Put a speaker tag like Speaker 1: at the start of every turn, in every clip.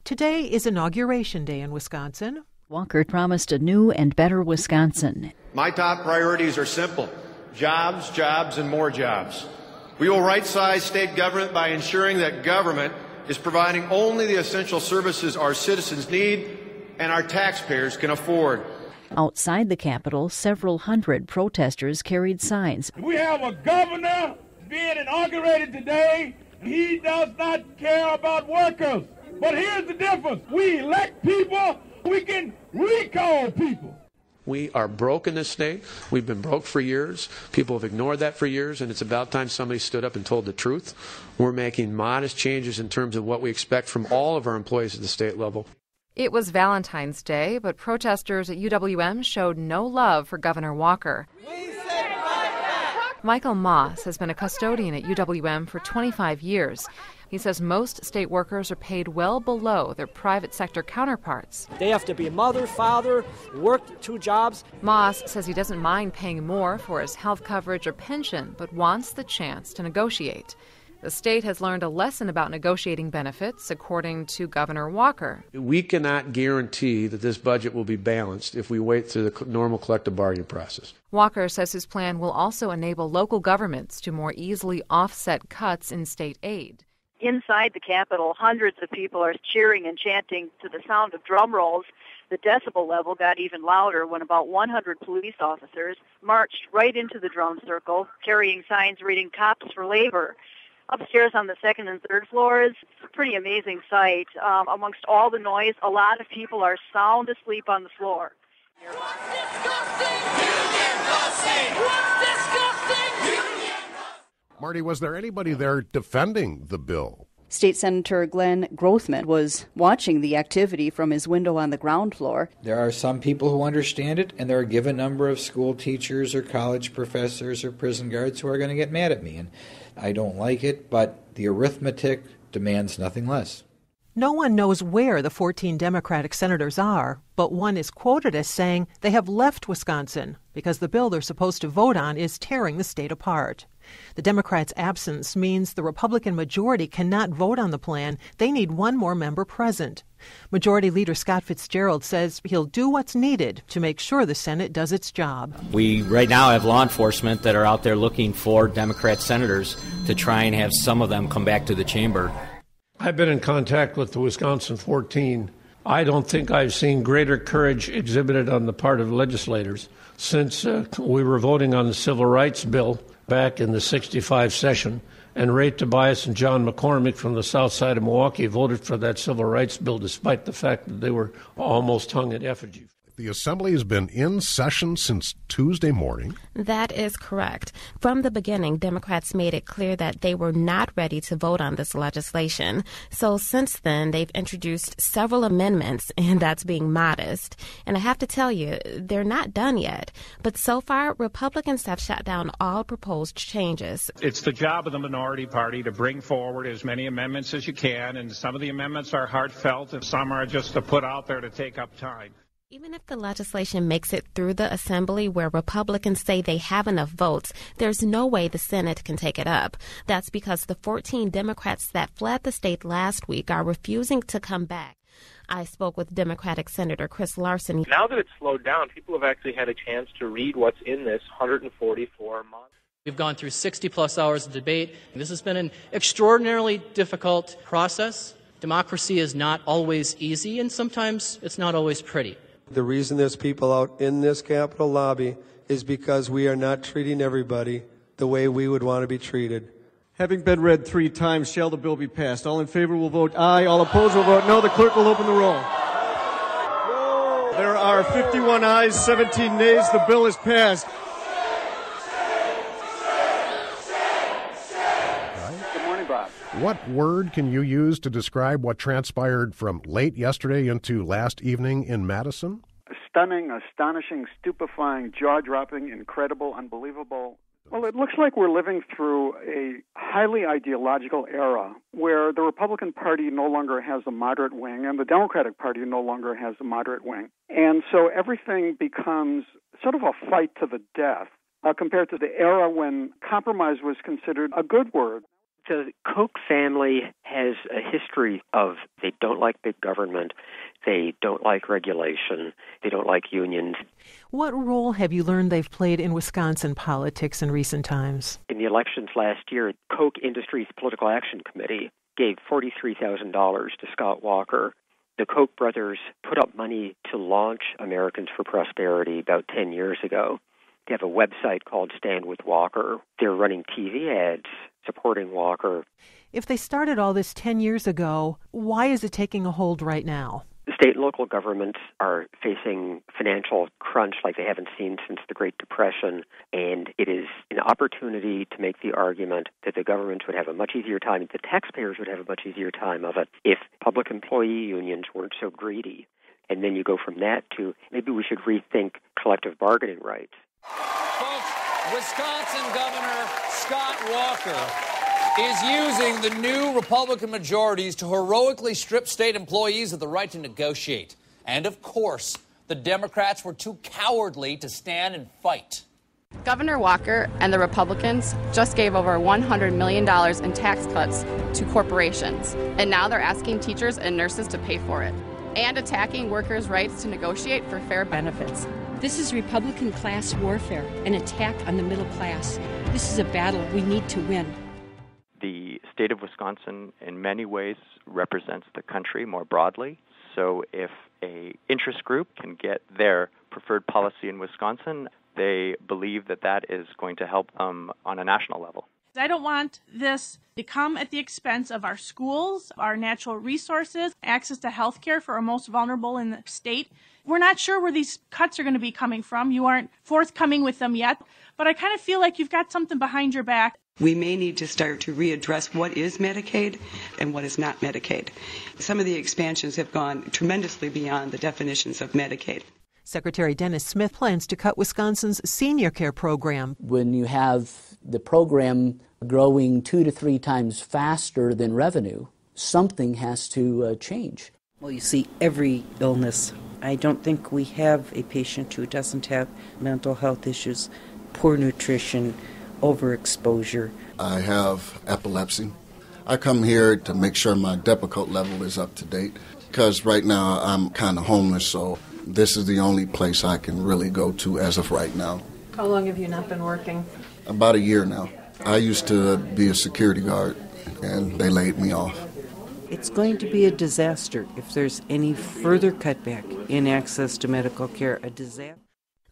Speaker 1: Today is Inauguration Day in Wisconsin.
Speaker 2: Walker promised a new and better Wisconsin.
Speaker 3: My top priorities are simple: jobs, jobs, and more jobs. We will right-size state government by ensuring that government is providing only the essential services our citizens need and our taxpayers can afford.
Speaker 2: Outside the Capitol, several hundred protesters carried signs.
Speaker 4: We have a governor being inaugurated today. He does not care about workers. But here's the difference. We elect people, we can recall people.
Speaker 5: We are broke in this state. We've been broke for years. People have ignored that for years, and it's about time somebody stood up and told the truth. We're making modest changes in terms of what we expect from all of our employees at the state level.
Speaker 6: It was Valentine's Day, but protesters at UWM showed no love for Governor Walker. Michael Moss has been a custodian at UWM for 25 years. He says most state workers are paid well below their private sector counterparts.
Speaker 7: They have to be a mother, father, work 2 jobs.
Speaker 6: Moss says he doesn't mind paying more for his health coverage or pension, but wants the chance to negotiate. The state has learned a lesson about negotiating benefits, according to Governor Walker.
Speaker 5: We cannot guarantee that this budget will be balanced if we wait through the normal collective bargaining process.
Speaker 6: Walker says his plan will also enable local governments to more easily offset cuts in state aid.
Speaker 8: Inside the Capitol, hundreds of people are cheering and chanting to the sound of drum rolls. The decibel level got even louder when about 100 police officers marched right into the drum circle, carrying signs reading "Cops for Labor." Upstairs on the second and third floors, it's a pretty amazing sight. Amongst all the noise, a lot of people are sound asleep on the floor.
Speaker 9: Marty, was there anybody there defending the bill?
Speaker 10: State Senator Glenn Grothman was watching the activity from his window on the ground floor.
Speaker 11: There are some people who understand it, and there are a given number of school teachers or college professors or prison guards who are going to get mad at me. And I don't like it, but the arithmetic demands nothing less.
Speaker 1: No one knows where the 14 Democratic senators are, but one is quoted as saying they have left Wisconsin because the bill they're supposed to vote on is tearing the state apart. The Democrats' absence means the Republican majority cannot vote on the plan. They need one more member present. Majority Leader Scott Fitzgerald says he'll do what's needed to make sure the Senate does its job.
Speaker 12: We right now have law enforcement that are out there looking for Democrat senators to try and have some of them come back to the chamber.
Speaker 13: I've been in contact with the Wisconsin 14. I don't think I've seen greater courage exhibited on the part of legislators since we were voting on the Civil Rights Bill back in the 65 session, and Ray Tobias and John McCormick from the south side of Milwaukee voted for that Civil Rights Bill despite the fact that they were almost hung at effigy.
Speaker 9: The Assembly has been in session since Tuesday morning.
Speaker 14: That is correct. From the beginning, Democrats made it clear that they were not ready to vote on this legislation. So since then, they've introduced several amendments, and that's being modest. And I have to tell you, they're not done yet. But so far, Republicans have shut down all proposed changes.
Speaker 15: It's the job of the minority party to bring forward as many amendments as you can, and some of the amendments are heartfelt, and some are just to put out there to take up time.
Speaker 14: Even if the legislation makes it through the Assembly where Republicans say they have enough votes, there's no way the Senate can take it up. That's because the 14 Democrats that fled the state last week are refusing to come back. I spoke with Democratic Senator Chris Larson.
Speaker 16: Now that it's slowed down, people have actually had a chance to read what's in this 144 months.
Speaker 17: We've gone through 60-plus hours of debate. This has been an extraordinarily difficult process. Democracy is not always easy, and sometimes it's not always pretty.
Speaker 18: The reason there's people out in this Capitol lobby is because we are not treating everybody the way we would want to be treated.
Speaker 19: Having been read 3 times, shall the bill be passed? All in favor will vote aye. All opposed will vote no. The clerk will open the roll. No. There are 51 ayes, 17 nays. The bill is passed.
Speaker 20: Good morning, Bob.
Speaker 9: What word can you use to describe what transpired from late yesterday into last evening in Madison?
Speaker 20: Stunning, astonishing, stupefying, jaw-dropping, incredible, unbelievable. Well, it looks like we're living through a highly ideological era where the Republican Party no longer has a moderate wing and the Democratic Party no longer has a moderate wing. And so everything becomes sort of a fight to the death compared to the era when compromise was considered a good word.
Speaker 21: The Koch family has a history of they don't like big government, they don't like regulation, they don't like unions.
Speaker 1: What role have you learned they've played in Wisconsin politics in recent times?
Speaker 21: In the elections last year, Koch Industries Political Action Committee gave $43,000 to Scott Walker. The Koch brothers put up money to launch Americans for Prosperity about 10 years ago. They have a website called Stand With Walker. They're running TV ads supporting Walker.
Speaker 1: If they started all this 10 years ago, why is it taking a hold right now?
Speaker 21: The state and local governments are facing financial crunch like they haven't seen since the Great Depression, and it is an opportunity to make the argument that the government would have a much easier time, the taxpayers would have a much easier time of it if public employee unions weren't so greedy. And then you go from that to maybe we should rethink collective bargaining rights.
Speaker 22: Folks, Wisconsin Governor Scott Walker is using the new Republican majorities to heroically strip state employees of the right to negotiate. And of course, the Democrats were too cowardly to stand and fight.
Speaker 23: Governor Walker and the Republicans just gave over $100 million in tax cuts to corporations, and now they're asking teachers and nurses to pay for it, and attacking workers' rights to negotiate for fair benefits.
Speaker 24: This is Republican class warfare, an attack on the middle class. This is a battle we need to win.
Speaker 25: The state of Wisconsin in many ways represents the country more broadly. So if an interest group can get their preferred policy in Wisconsin, they believe that that is going to help them on a national level.
Speaker 26: I don't want this to come at the expense of our schools, our natural resources, access to health care for our most vulnerable in the state. We're not sure where these cuts are going to be coming from. You aren't forthcoming with them yet, but I kind of feel like you've got something behind your back.
Speaker 27: We may need to start to readdress what is Medicaid and what is not Medicaid. Some of the expansions have gone tremendously beyond the definitions of Medicaid.
Speaker 1: Secretary Dennis Smith plans to cut Wisconsin's senior care program.
Speaker 28: When you have the program growing 2 to 3 times faster than revenue, something has to change.
Speaker 29: Well, you see, every illness. I don't think we have a patient who doesn't have mental health issues, poor nutrition, overexposure.
Speaker 30: I have epilepsy. I come here to make sure my Depakote level is up to date because right now I'm kind of homeless, so this is the only place I can really go to as of right now.
Speaker 1: How long have you not been working?
Speaker 30: About a year now. I used to be a security guard, and they laid me off.
Speaker 29: It's going to be a disaster if there's any further cutback in access to medical care. A disaster.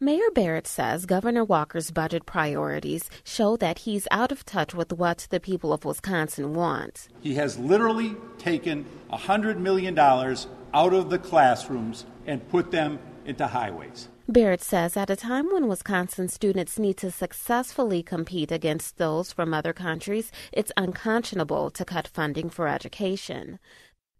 Speaker 14: Mayor Barrett says Governor Walker's budget priorities show that he's out of touch with what the people of Wisconsin want.
Speaker 31: He has literally taken $100 million out of the classrooms and put them into highways.
Speaker 14: Barrett says at a time when Wisconsin students need to successfully compete against those from other countries, it's unconscionable to cut funding for education.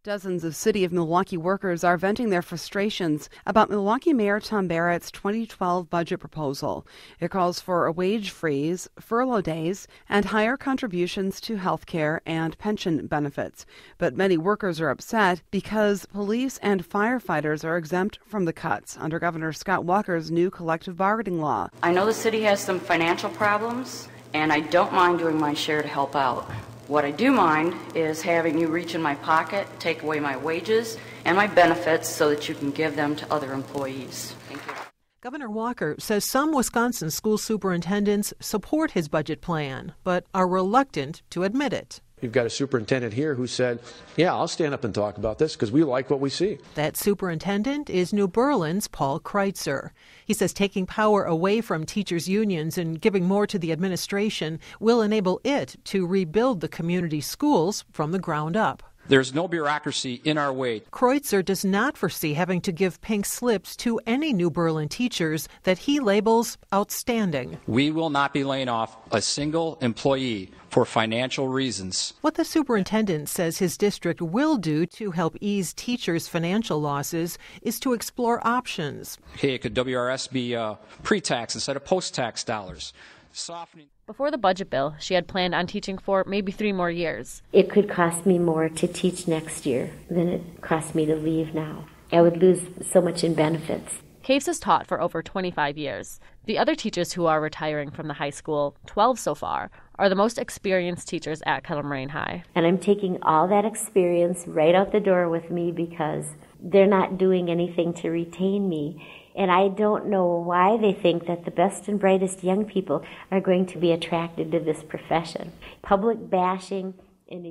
Speaker 32: Dozens of City of Milwaukee workers are venting their frustrations about Milwaukee Mayor Tom Barrett's 2012 budget proposal. It calls for a wage freeze, furlough days, and higher contributions to health care and pension benefits. But many workers are upset because police and firefighters are exempt from the cuts under Governor Scott Walker's new collective bargaining law.
Speaker 33: I know the city has some financial problems, and I don't mind doing my share to help out. What I do mind is having you reach in my pocket, take away my wages and my benefits so that you can give them to other employees. Thank you.
Speaker 1: Governor Walker says some Wisconsin school superintendents support his budget plan, but are reluctant to admit it.
Speaker 5: You've got a superintendent here who said, yeah, I'll stand up and talk about this because we like what we see.
Speaker 1: That superintendent is New Berlin's Paul Kreitzer. He says taking power away from teachers' unions and giving more to the administration will enable it to rebuild the community schools from the ground up.
Speaker 34: There's no bureaucracy in our way.
Speaker 1: Kreutzer does not foresee having to give pink slips to any New Berlin teachers that he labels outstanding.
Speaker 34: We will not be laying off a single employee for financial reasons.
Speaker 1: What the superintendent says his district will do to help ease teachers' financial losses is to explore options.
Speaker 34: Hey, could WRS be pre-tax instead of post-tax dollars? Softening.
Speaker 6: Before the budget bill, she had planned on teaching for maybe 3 more years.
Speaker 35: It could cost me more to teach next year than it cost me to leave now. I would lose so much in benefits.
Speaker 6: Caves has taught for over 25 years. The other teachers who are retiring from the high school, 12 so far,
Speaker 14: are the most experienced teachers at Kettle Moraine High.
Speaker 35: And I'm taking all that experience right out the door with me because they're not doing anything to retain me. And I don't know why they think that the best and brightest young people are going to be attracted to this profession. Public bashing and,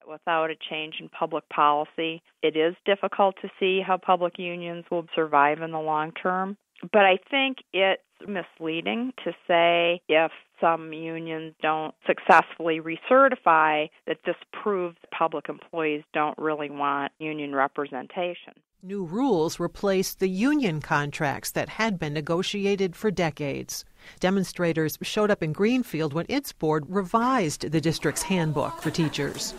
Speaker 2: without a change in public policy, it is difficult to see how public unions will survive in the long term. But I think it's misleading to say if some unions don't successfully recertify that this proves public employees don't really want union representation.
Speaker 1: New rules replaced the union contracts that had been negotiated for decades. Demonstrators showed up in Greenfield when its board revised the district's handbook for teachers.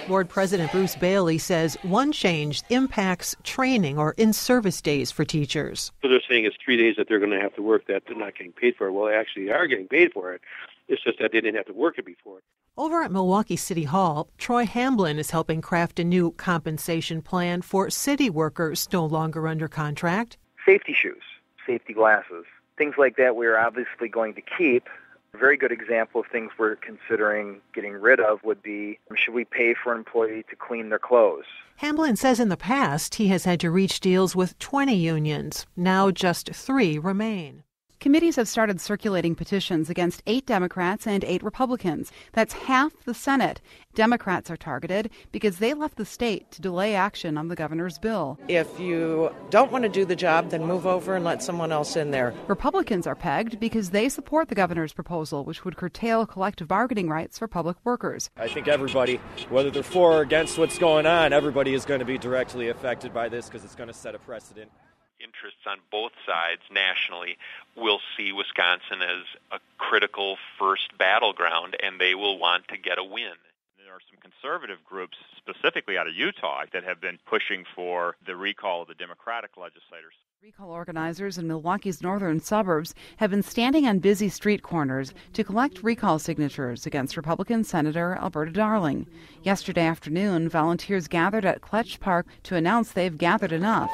Speaker 1: Board President Bruce Bailey says one change impacts training or in-service days for teachers.
Speaker 3: So they're saying it's 3 days that they're going to have to work that they're not getting paid for. Well, they actually are getting paid for it. It's just that they didn't have to work it before.
Speaker 1: Over at Milwaukee City Hall, Troy Hamblin is helping craft a new compensation plan for city workers no longer under contract.
Speaker 4: Safety shoes, safety glasses, things like that we're obviously going to keep. A very good example of things we're considering getting rid of would be, should we pay for an employee to clean their clothes?
Speaker 1: Hamblin says in the past he has had to reach deals with 20 unions. Now just 3 remain.
Speaker 32: Committees have started circulating petitions against 8 Democrats and 8 Republicans. That's half the Senate. Democrats are targeted because they left the state to delay action on the governor's bill.
Speaker 7: If you don't want to do the job, then move over and let someone else in there.
Speaker 32: Republicans are pegged because they support the governor's proposal, which would curtail collective bargaining rights for public workers.
Speaker 8: I think everybody, whether they're for or against what's going on, everybody is going to be directly affected by this because it's going to set a precedent.
Speaker 9: Interests on both sides nationally will see Wisconsin as a critical first battleground, and they will want to get a win.
Speaker 10: There are some conservative groups, specifically out of Utah, that have been pushing for the recall of the Democratic legislators.
Speaker 32: Recall organizers in Milwaukee's northern suburbs have been standing on busy street corners to collect recall signatures against Republican Senator Alberta Darling. Yesterday afternoon, volunteers gathered at Kletch Park to announce they've gathered enough.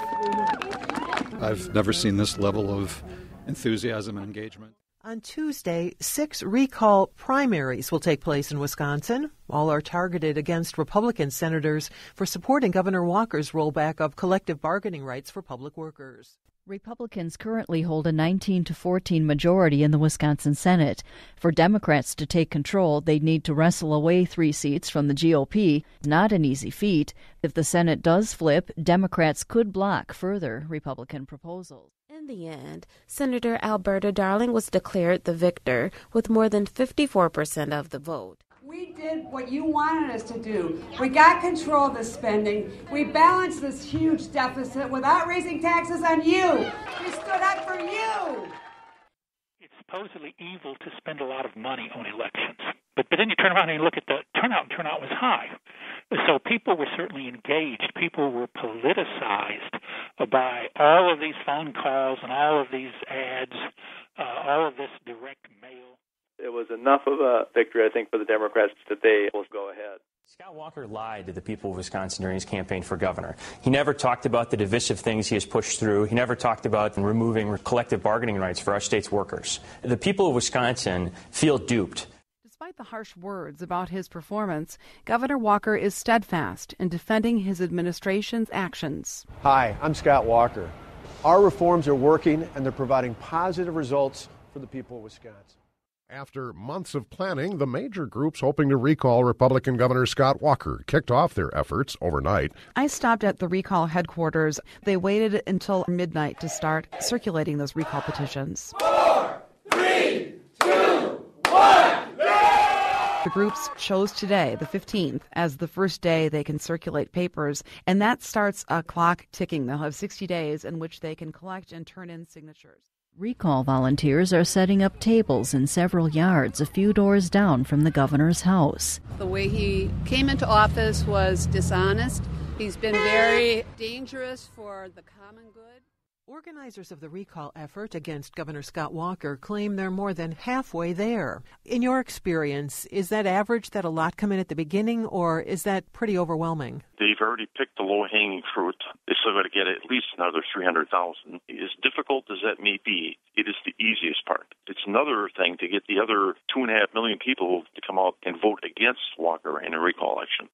Speaker 11: I've never seen this level of enthusiasm and engagement.
Speaker 1: On Tuesday, 6 recall primaries will take place in Wisconsin. All are targeted against Republican senators for supporting Governor Walker's rollback of collective bargaining rights for public workers.
Speaker 12: Republicans currently hold a 19-14 majority in the Wisconsin Senate. For Democrats to take control, they'd need to wrestle away 3 seats from the GOP. Not an easy feat. If the Senate does flip, Democrats could block further Republican proposals.
Speaker 14: In the end, Senator Alberta Darling was declared the victor with more than 54% of the vote.
Speaker 13: We did what you wanted us to do. We got control of the spending. We balanced this huge deficit without raising taxes on you. We stood up for you.
Speaker 15: It's supposedly evil to spend a lot of money on elections. But then you turn around and you look at the turnout, and turnout was high. So people were certainly engaged. People were politicized by all of these phone calls and all of these ads, all of this direct mail.
Speaker 16: It was enough of a victory, I think, for the Democrats that they will go ahead.
Speaker 17: Scott Walker lied to the people of Wisconsin during his campaign for governor. He never talked about the divisive things he has pushed through. He never talked about removing collective bargaining rights for our state's workers. The people of Wisconsin feel duped.
Speaker 32: Despite the harsh words about his performance, Governor Walker is steadfast in defending his administration's actions.
Speaker 18: Hi, I'm Scott Walker. Our reforms are working, and they're providing positive results for the people of Wisconsin.
Speaker 19: After months of planning, the major groups hoping to recall Republican Governor Scott Walker kicked off their efforts overnight.
Speaker 32: I stopped at the recall headquarters. They waited until midnight to start circulating those recall petitions.
Speaker 13: 4, 3, 2, 1.
Speaker 32: The groups chose today, the 15th, as the first day they can circulate papers, and that starts a clock ticking. They'll have 60 days in which they can collect and turn in signatures.
Speaker 12: Recall volunteers are setting up tables in several yards a few doors down from the governor's house.
Speaker 36: The way he came into office was dishonest. He's been very dangerous for the common good.
Speaker 1: Organizers of the recall effort against Governor Scott Walker claim they're more than halfway there. In your experience, is that average that a lot come in at the beginning, or is that pretty overwhelming?
Speaker 5: They've already picked the low-hanging fruit. They still got to get at least another 300,000. As difficult as that may be, it is the easiest part. It's another thing to get the other 2.5 million people to come out and vote against Walker in a recall election.